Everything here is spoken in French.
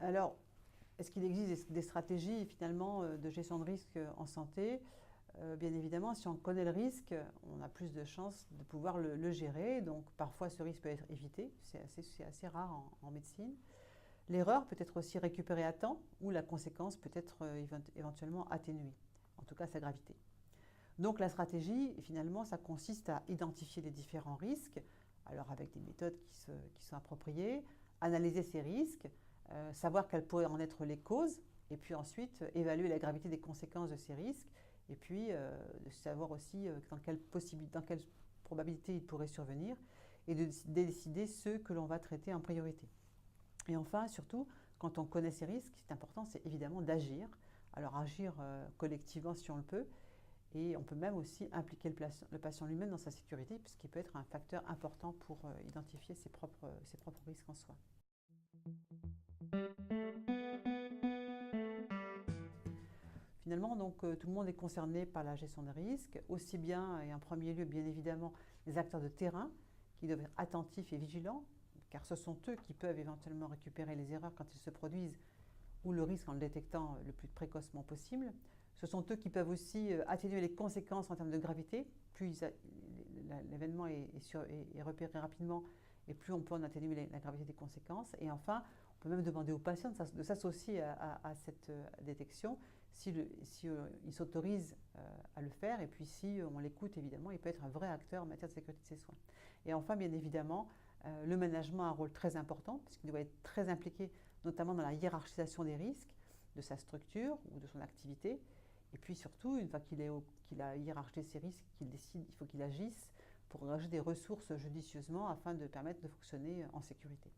Alors, est-ce qu'il existe des stratégies finalement de gestion de risque en santé? Bien évidemment, si on connaît le risque, on a plus de chances de pouvoir le gérer. Donc parfois, ce risque peut être évité. C'est assez rare en médecine. L'erreur peut être aussi récupérée à temps ou la conséquence peut être éventuellement atténuée, en tout cas sa gravité. Donc la stratégie, finalement, ça consiste à identifier les différents risques, alors avec des méthodes qui sont appropriées, analyser ces risques, savoir quelles pourraient en être les causes, et puis ensuite évaluer la gravité des conséquences de ces risques, et puis savoir aussi dans quelle probabilité ils pourraient survenir, et de décider ceux que l'on va traiter en priorité. Et enfin, surtout, quand on connaît ces risques, ce qui est important, c'est évidemment d'agir. Alors agir collectivement si on le peut, et on peut même aussi impliquer le patient lui-même dans sa sécurité, puisqu'il peut être un facteur important pour identifier ses propres risques en soi. Finalement, donc, tout le monde est concerné par la gestion des risques, aussi bien et en premier lieu, bien évidemment, les acteurs de terrain, qui doivent être attentifs et vigilants, car ce sont eux qui peuvent éventuellement récupérer les erreurs quand elles se produisent, ou le risque en le détectant le plus précocement possible. Ce sont eux qui peuvent aussi atténuer les conséquences en termes de gravité. Plus l'événement est repéré rapidement, et plus on peut en atténuer la gravité des conséquences. Et enfin, on peut même demander aux patients de s'associer à cette détection s'il s'autorise à le faire. Et puis si on l'écoute, évidemment, il peut être un vrai acteur en matière de sécurité de ses soins. Et enfin, bien évidemment, le management a un rôle très important, puisqu'il doit être très impliqué, notamment dans la hiérarchisation des risques, de sa structure ou de son activité. Et puis surtout, une fois qu'il a hiérarchisé ses risques, qu'il décide, il faut qu'il agisse pour engager des ressources judicieusement afin de permettre de fonctionner en sécurité.